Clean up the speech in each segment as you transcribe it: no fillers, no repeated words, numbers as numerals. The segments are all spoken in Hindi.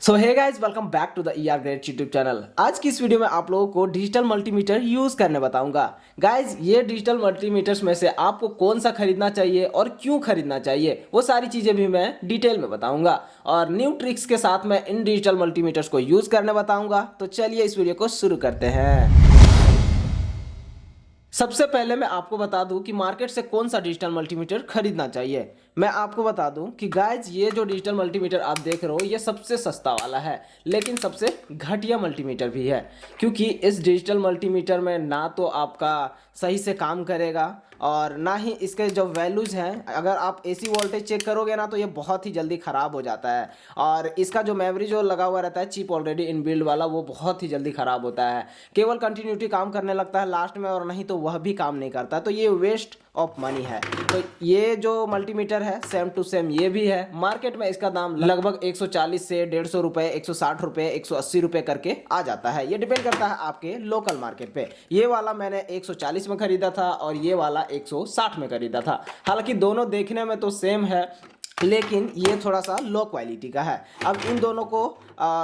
So hey guys, welcome back to the ER grade YouTube channel. आज की इस वीडियो में आप लोगों को डिजिटल मल्टीमीटर यूज करने बताऊंगा। गाइस, ये डिजिटल मल्टीमीटर्स में से आपको कौन सा खरीदना चाहिए और क्यों खरीदना चाहिए, वो सारी चीजें भी मैं डिटेल में बताऊंगा और न्यू ट्रिक्स के साथ मैं इन डिजिटल मल्टीमीटर्स को यूज करने बताऊंगा। तो चलिए इस वीडियो को शुरू करते हैं। सबसे पहले मैं आपको बता दूं कि मार्केट से कौन सा डिजिटल मल्टीमीटर खरीदना चाहिए। मैं आपको बता दूं कि गाइज, ये जो डिजिटल मल्टीमीटर आप देख रहे हो ये सबसे सस्ता वाला है, लेकिन सबसे घटिया मल्टीमीटर भी है। क्योंकि इस डिजिटल मल्टीमीटर में ना तो आपका सही से काम करेगा और ना ही इसके जो वैल्यूज़ हैं, अगर आप AC वोल्टेज चेक करोगे ना तो ये बहुत ही जल्दी ख़राब हो जाता है। और इसका जो मेमोरी जो लगा हुआ रहता है चिप ऑलरेडी इनबिल्ड वाला, वो बहुत ही जल्दी ख़राब होता है। केवल कंटिन्यूटी काम करने लगता है लास्ट में, और नहीं तो वह भी काम नहीं करता। तो ये वेस्ट ऑफ मनी है। तो ये जो मल्टीमीटर है सेम टू सेम ये भी है। मार्केट में इसका दाम लगभग 140 से 150 रुपये, 160 रुपये, 180 रुपये करके आ जाता है। ये डिपेंड करता है आपके लोकल मार्केट पे। ये वाला मैंने 140 में खरीदा था और ये वाला 160 में खरीदा था। हालांकि दोनों देखने में तो सेम है, लेकिन ये थोड़ा सा लो क्वालिटी का है। अब इन दोनों को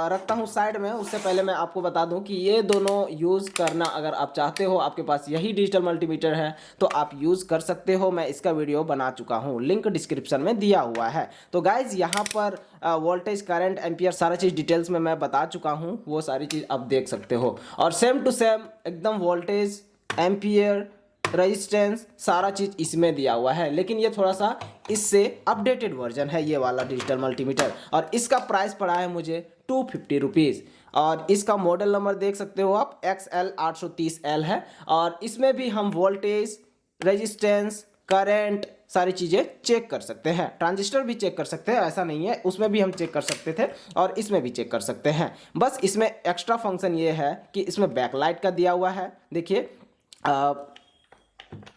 रखता हूँ साइड में। उससे पहले मैं आपको बता दूं कि ये दोनों यूज़ करना अगर आप चाहते हो, आपके पास यही डिजिटल मल्टीमीटर है तो आप यूज़ कर सकते हो। मैं इसका वीडियो बना चुका हूँ, लिंक डिस्क्रिप्शन में दिया हुआ है। तो गाइज, यहाँ पर वोल्टेज, करंट, एम्पियर सारा चीज़ डिटेल्स में मैं बता चुका हूँ, वो सारी चीज़ आप देख सकते हो। और सेम टू सेम एकदम वोल्टेज, एम्पियर, रेजिस्टेंस सारा चीज़ इसमें दिया हुआ है। लेकिन ये थोड़ा सा इससे अपडेटेड वर्जन है ये वाला डिजिटल मल्टीमीटर, और इसका प्राइस पड़ा है मुझे 250 रुपीज़। और इसका मॉडल नंबर देख सकते हो आप, XL830L है। और इसमें भी हम वोल्टेज, रेजिस्टेंस, करंट सारी चीज़ें चेक कर सकते हैं। ट्रांजिस्टर भी चेक कर सकते हैं, ऐसा नहीं है, उसमें भी हम चेक कर सकते थे और इसमें भी चेक कर सकते हैं। बस इसमें एक्स्ट्रा फंक्शन ये है कि इसमें बैकलाइट का दिया हुआ है। देखिए,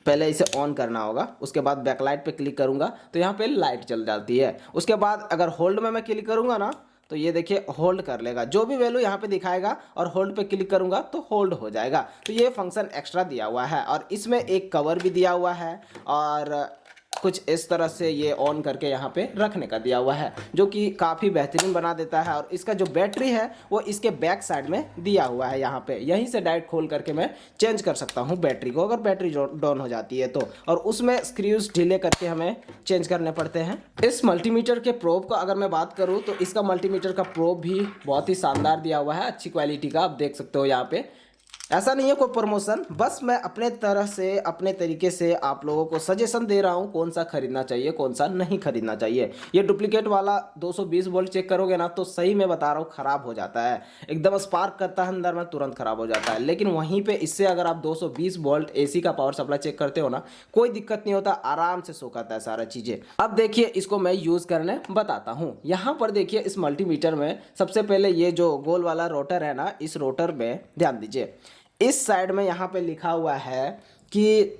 पहले इसे ऑन करना होगा, उसके बाद बैकलाइट पे क्लिक करूंगा तो यहाँ पे लाइट चल जाती है। उसके बाद अगर होल्ड में मैं क्लिक करूंगा ना तो ये देखिए होल्ड कर लेगा, जो भी वैल्यू यहाँ पे दिखाएगा, और होल्ड पे क्लिक करूंगा तो होल्ड हो जाएगा। तो ये फंक्शन एक्स्ट्रा दिया हुआ है। और इसमें एक कवर भी दिया हुआ है और कुछ इस तरह से ये ऑन करके यहाँ पे रखने का दिया हुआ है, जो कि काफ़ी बेहतरीन बना देता है। और इसका जो बैटरी है वो इसके बैक साइड में दिया हुआ है। यहाँ पे यहीं से डायरेक्ट खोल करके मैं चेंज कर सकता हूँ बैटरी को, अगर बैटरी डाउन हो जाती है तो। और उसमें स्क्रूज ढीले करके हमें चेंज करने पड़ते हैं। इस मल्टीमीटर के प्रोब का अगर मैं बात करूँ तो इसका मल्टीमीटर का प्रोब भी बहुत ही शानदार दिया हुआ है, अच्छी क्वालिटी का। आप देख सकते हो यहाँ पे, ऐसा नहीं है कोई प्रमोशन, बस मैं अपने तरह से, अपने तरीके से आप लोगों को सजेशन दे रहा हूँ कौन सा खरीदना चाहिए, कौन सा नहीं खरीदना चाहिए। ये डुप्लीकेट वाला 220 वोल्ट चेक करोगे ना तो सही में बता रहा हूँ ख़राब हो जाता है, एकदम स्पार्क करता है अंदर में, तुरंत ख़राब हो जाता है। लेकिन वहीं पर इससे अगर आप 220 वोल्ट AC का पावर सप्लाई चेक करते हो ना, कोई दिक्कत नहीं होता, आराम से शो करता है सारा चीज़ें। अब देखिए, इसको मैं यूज़ करने बताता हूँ। यहाँ पर देखिए, इस मल्टीमीटर में सबसे पहले ये जो गोल वाला रोटर है ना, इस रोटर में ध्यान दीजिए। इस साइड में यहाँ पे लिखा हुआ है कि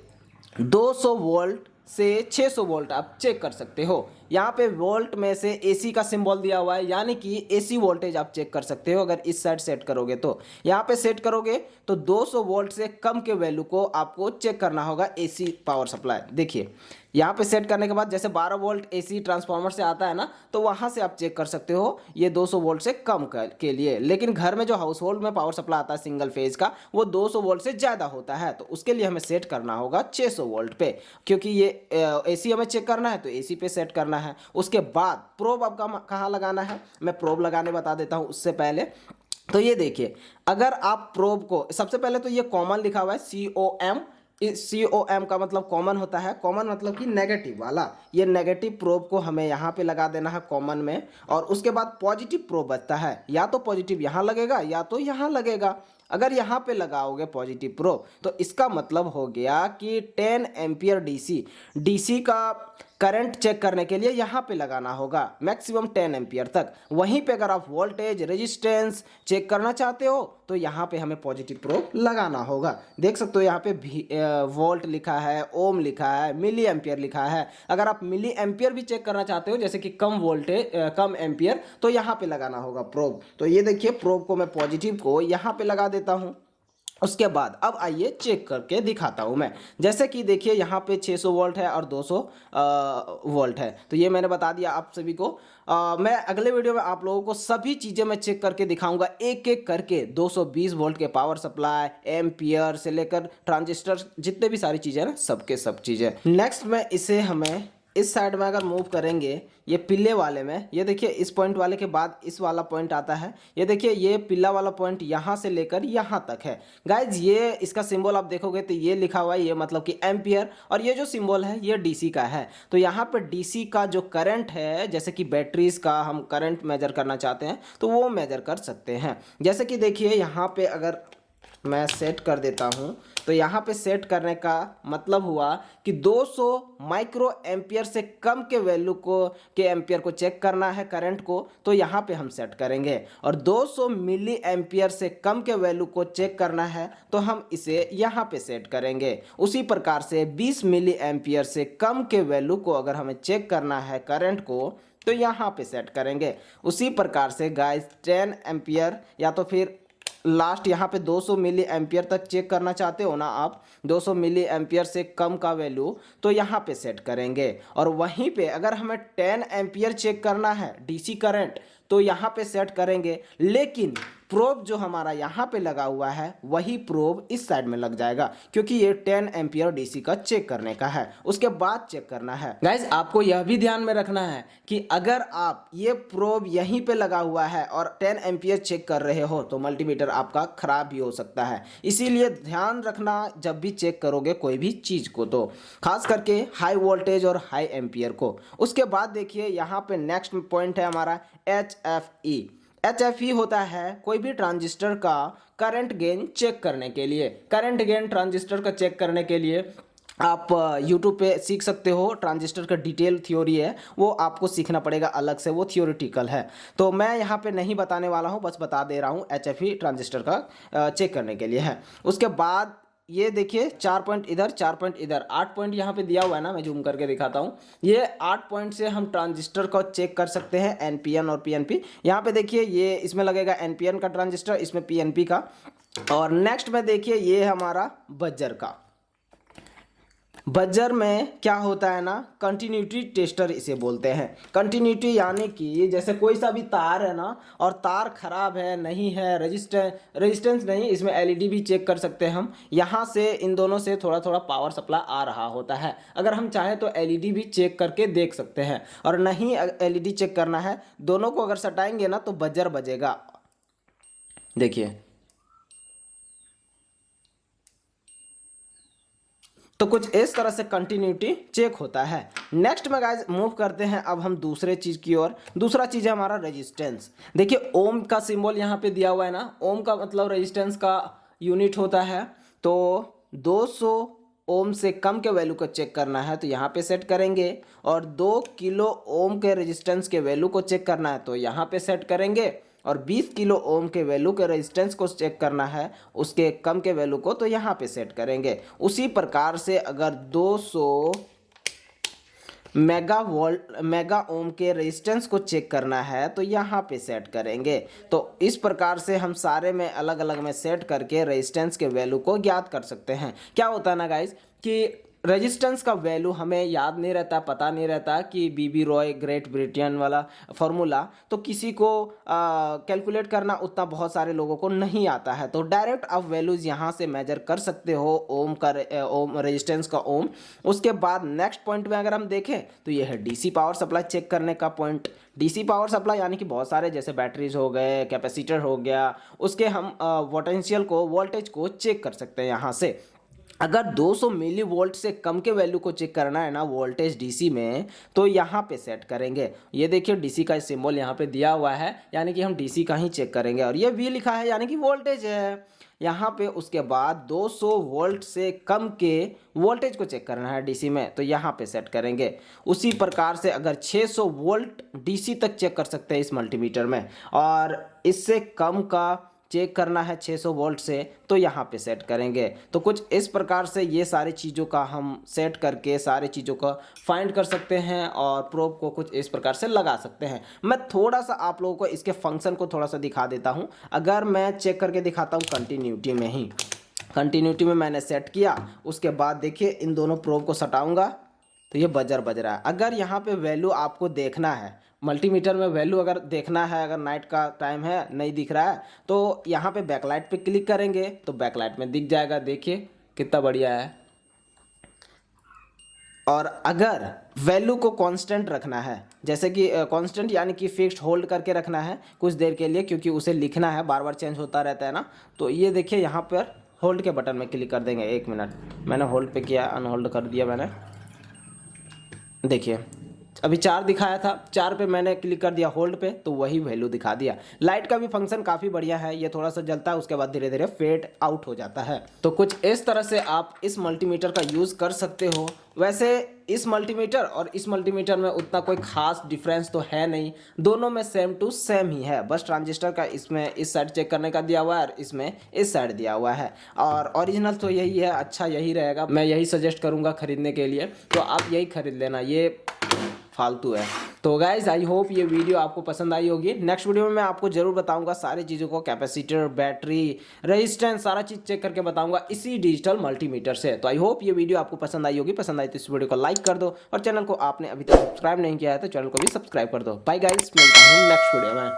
200 वोल्ट से 600 वोल्ट आप चेक कर सकते हो। यहाँ पे वोल्ट में से AC का सिंबल दिया हुआ है, यानी कि AC वोल्टेज आप चेक कर सकते हो। अगर इस साइड सेट करोगे तो, यहाँ पे सेट करोगे तो 200 वोल्ट से कम के वैल्यू को आपको चेक करना होगा AC पावर सप्लाई। देखिए, यहाँ पे सेट करने के बाद जैसे 12 वोल्ट AC ट्रांसफार्मर से आता है ना, तो वहाँ से आप चेक कर सकते हो ये 200 वोल्ट से कम के लिए। लेकिन घर में जो हाउस होल्ड में पावर सप्लाई आता है सिंगल फेज का, वो 200 वोल्ट से ज़्यादा होता है। तो उसके लिए हमें सेट करना होगा 600 वोल्ट पे, क्योंकि ये AC हमें चेक करना है तो AC पे सेट करना है। उसके बाद प्रोब आपका कहाँ लगाना है, मैं प्रोब लगाने बता देता हूँ उससे पहले। तो ये देखिए, अगर आप प्रोब को, सबसे पहले तो ये कॉमन लिखा हुआ है COM। इस COM का मतलब कॉमन होता है, कॉमन मतलब कि नेगेटिव वाला। ये नेगेटिव प्रोब को हमें यहाँ पे लगा देना है कॉमन में। और उसके बाद पॉजिटिव प्रोब बचता है, या तो पॉजिटिव यहाँ लगेगा या तो यहाँ लगेगा। अगर यहाँ पे लगाओगे पॉजिटिव प्रोब तो इसका मतलब हो गया कि 10 एम्पियर DC का करंट चेक करने के लिए यहाँ पे लगाना होगा, मैक्सिमम 10 एम्पियर तक। वहीं पे अगर आप वोल्टेज, रेजिस्टेंस चेक करना चाहते हो तो यहाँ पे हमें पॉजिटिव प्रोब लगाना होगा। देख सकते हो यहाँ पे वोल्ट लिखा है, ओम लिखा है, मिली एम्पियर लिखा है। अगर आप मिली एम्पियर भी चेक करना चाहते हो, जैसे कि कम वोल्टेज, कम एम्पियर, तो यहाँ पे लगाना होगा प्रोब। तो ये देखिए, प्रोब को मैं पॉजिटिव को यहाँ पे लगा देता हूँ। उसके बाद अब आइए चेक करके दिखाता हूँ मैं। जैसे कि देखिए यहाँ पे 600 वोल्ट है और 200 वोल्ट है, तो ये मैंने बता दिया आप सभी को। मैं अगले वीडियो में आप लोगों को सभी चीज़ें मैं चेक करके दिखाऊंगा, एक एक करके 220 वोल्ट के पावर सप्लाई, एम्पियर से लेकर ट्रांजिस्टर, जितने भी सारी चीज़ें ना, सबके सब चीज़ें। नेक्स्ट में इसे हमें इस साइड में अगर मूव करेंगे, ये पिल्ले वाले में, ये देखिए इस पॉइंट वाले के बाद इस वाला पॉइंट आता है। ये देखिए ये पिल्ला वाला पॉइंट यहाँ से लेकर यहाँ तक है गाइज। ये इसका सिंबल आप देखोगे तो ये लिखा हुआ है, ये मतलब कि एम्पियर, और ये जो सिंबल है ये डीसी का है। तो यहाँ पर डीसी का जो करंट है, जैसे कि बैटरीज का हम करंट मेजर करना चाहते हैं तो वो मेजर कर सकते हैं। जैसे कि देखिए यहाँ पे अगर मैं सेट कर देता हूं, तो यहाँ पे सेट करने का मतलब हुआ कि 200 माइक्रो एम्पियर से कम के वैल्यू के एम्पियर को चेक करना है करंट को, तो यहाँ पे हम सेट करेंगे। और 200 मिली एम्पियर से कम के वैल्यू को चेक करना है तो हम इसे यहाँ पे सेट करेंगे। उसी प्रकार से 20 मिली एम्पियर से कम के वैल्यू को अगर हमें चेक करना है करंट को, तो यहाँ पे सेट करेंगे। उसी प्रकार से गाइस 10 एम्पियर या तो फिर लास्ट यहाँ पे 200 मिली एम्पियर तक चेक करना चाहते हो ना आप, 200 मिली एम्पियर से कम का वैल्यू, तो यहाँ पे सेट करेंगे। और वहीं पे अगर हमें 10 एम्पियर चेक करना है डीसी करंट, तो यहाँ पे सेट करेंगे। लेकिन प्रोब जो हमारा यहाँ पे लगा हुआ है वही प्रोब इस साइड में लग जाएगा, क्योंकि ये 10 एम्पियर डीसी का चेक करने का है, उसके बाद चेक करना है। गाइज आपको यह भी ध्यान में रखना है कि अगर आप ये प्रोब यहीं पे लगा हुआ है और 10 एम्पियर चेक कर रहे हो तो मल्टीमीटर आपका खराब भी हो सकता है। इसीलिए ध्यान रखना जब भी चेक करोगे कोई भी चीज़ को, तो खास करके हाई वोल्टेज और हाई एम्पियर को। उसके बाद देखिए यहाँ पे नेक्स्ट पॉइंट है हमारा HFE। HFE होता है कोई भी ट्रांजिस्टर का करंट गेन चेक करने के लिए। करंट गेन ट्रांजिस्टर का चेक करने के लिए आप YouTube पे सीख सकते हो। ट्रांजिस्टर का डिटेल थ्योरी है, वो आपको सीखना पड़ेगा अलग से, वो थियोरिटिकल है, तो मैं यहाँ पे नहीं बताने वाला हूँ, बस बता दे रहा हूँ HFE ट्रांजिस्टर का चेक करने के लिए है। उसके बाद ये देखिए 4 पॉइंट इधर, 4 पॉइंट इधर, 8 पॉइंट यहाँ पे दिया हुआ है ना, मैं जूम करके दिखाता हूँ। ये 8 पॉइंट से हम ट्रांजिस्टर को चेक कर सकते हैं, एनपीएन और पीएनपी। यहाँ पे देखिए ये इसमें लगेगा एनपीएन का ट्रांजिस्टर, इसमें पीएनपी का। और नेक्स्ट में देखिए ये हमारा बजर का। बजर में क्या होता है ना, कंटिन्यूटी टेस्टर इसे बोलते हैं। कंटिन्यूटी यानी कि जैसे कोई सा भी तार है ना, और तार खराब है, नहीं है, रेजिस्टेंस नहीं, इसमें एलईडी भी चेक कर सकते हैं हम। यहाँ से इन दोनों से थोड़ा थोड़ा पावर सप्लाई आ रहा होता है। अगर हम चाहें तो एलईडी भी चेक करके देख सकते हैं, और नहीं एलईडी चेक करना है, दोनों को अगर सटाएंगे ना तो बजर बजेगा। देखिए तो कुछ इस तरह से कंटिन्यूटी चेक होता है। नेक्स्ट में गाइज मूव करते हैं अब हम दूसरे चीज़ की ओर। दूसरा चीज़ है हमारा रेजिस्टेंस। देखिए ओम का सिंबल यहाँ पे दिया हुआ है ना, ओम का मतलब रेजिस्टेंस का यूनिट होता है। तो 200 ओम से कम के वैल्यू को चेक करना है तो यहाँ पे सेट करेंगे, और 2 किलो ओम के रेजिस्टेंस के वैल्यू को चेक करना है तो यहाँ पे सेट करेंगे, और 20 किलो ओम के वैल्यू के रेजिस्टेंस को चेक करना है उसके कम के वैल्यू को, तो यहाँ पे सेट करेंगे। उसी प्रकार से अगर 200 मेगा ओम के रेजिस्टेंस को चेक करना है तो यहाँ पे सेट करेंगे। तो इस प्रकार से हम सारे में अलग अलग में सेट करके रेजिस्टेंस के वैल्यू को ज्ञात कर सकते हैं। क्या होता है ना गाइज कि रेजिस्टेंस का वैल्यू हमें याद नहीं रहता, पता नहीं रहता कि बीबी रॉय ग्रेट ब्रिटेन वाला फॉर्मूला, तो किसी को कैलकुलेट करना उतना बहुत सारे लोगों को नहीं आता है। तो डायरेक्ट आप वैल्यूज़ यहाँ से मेजर कर सकते हो ओम का, ओम रेजिस्टेंस का ओम। उसके बाद नेक्स्ट पॉइंट में अगर हम देखें तो ये है डीसी पावर सप्लाई चेक करने का पॉइंट। डीसी पावर सप्लाई यानी कि बहुत सारे जैसे बैटरीज हो गए, कैपेसिटर हो गया, उसके हम पोटेंशियल को, वोल्टेज को चेक कर सकते हैं यहाँ से। अगर 200 मिली वोल्ट से कम के वैल्यू को चेक करना है ना वोल्टेज डीसी में, तो यहाँ पे सेट करेंगे। ये देखिए डीसी का सिंबल यहाँ पे दिया हुआ है, यानी कि हम डीसी का ही चेक करेंगे, और ये वी लिखा है यानी कि वोल्टेज है यहाँ पे। उसके बाद 200 वोल्ट से कम के वोल्टेज को चेक करना है डीसी में, तो यहाँ पे सेट करेंगे। उसी प्रकार से अगर 600 वोल्ट डीसी तक चेक कर सकते हैं इस मल्टीमीटर में, और इससे कम का चेक करना है 600 वोल्ट से, तो यहाँ पे सेट करेंगे। तो कुछ इस प्रकार से ये सारी चीज़ों का हम सेट करके सारी चीज़ों का फाइंड कर सकते हैं, और प्रोब को कुछ इस प्रकार से लगा सकते हैं। मैं थोड़ा सा आप लोगों को इसके फंक्शन को थोड़ा सा दिखा देता हूँ। अगर मैं चेक करके दिखाता हूँ कंटिन्यूटी में ही, कंटिन्यूटी में मैंने सेट किया। उसके बाद देखिए इन दोनों प्रोब को सटाऊंगा तो ये बजर बज रहा है। अगर यहाँ पे वैल्यू आपको देखना है, मल्टीमीटर में वैल्यू अगर देखना है, अगर नाइट का टाइम है नहीं दिख रहा है तो यहाँ पे बैकलाइट पे क्लिक करेंगे तो बैकलाइट में दिख जाएगा। देखिए कितना बढ़िया है। और अगर वैल्यू को कांस्टेंट रखना है, जैसे कि कांस्टेंट यानी कि फिक्स्ड होल्ड करके रखना है कुछ देर के लिए, क्योंकि उसे लिखना है, बार बार चेंज होता रहता है ना, तो ये देखिए यहाँ पर होल्ड के बटन में क्लिक कर देंगे। 1 मिनट मैंने होल्ड पे किया, अनहोल्ड कर दिया मैंने। देखिए अभी 4 दिखाया था, 4 पे मैंने क्लिक कर दिया होल्ड पे तो वही वैल्यू दिखा दिया। लाइट का भी फंक्शन काफ़ी बढ़िया है, ये थोड़ा सा जलता है उसके बाद धीरे धीरे फेड आउट हो जाता है। तो कुछ इस तरह से आप इस मल्टीमीटर का यूज़ कर सकते हो। वैसे इस मल्टीमीटर और इस मल्टीमीटर में उतना कोई खास डिफरेंस तो है नहीं, दोनों में सेम टू सेम ही है। बस ट्रांजिस्टर का इसमें इस साइड चेक करने का दिया हुआ है और इसमें इस साइड दिया हुआ है। और ओरिजिनल तो यही है, अच्छा यही रहेगा, मैं यही सजेस्ट करूँगा ख़रीदने के लिए, तो आप यही ख़रीद लेना, ये फालतू है। तो गाइज आई होप ये वीडियो आपको पसंद आई होगी। नेक्स्ट वीडियो में मैं आपको जरूर बताऊंगा सारी चीज़ों को, कैपेसिटर, बैटरी, रेजिस्टेंस, सारा चीज़ चेक करके बताऊंगा इसी डिजिटल मल्टीमीटर से। तो आई होप ये वीडियो आपको पसंद आई होगी। पसंद आई तो इस वीडियो को लाइक कर दो और चैनल को आपने अभी तक सब्सक्राइब नहीं किया है तो चैनल को भी सब्सक्राइब कर दो। बाय गाइज, मिलता हूँ नेक्स्ट वीडियो में।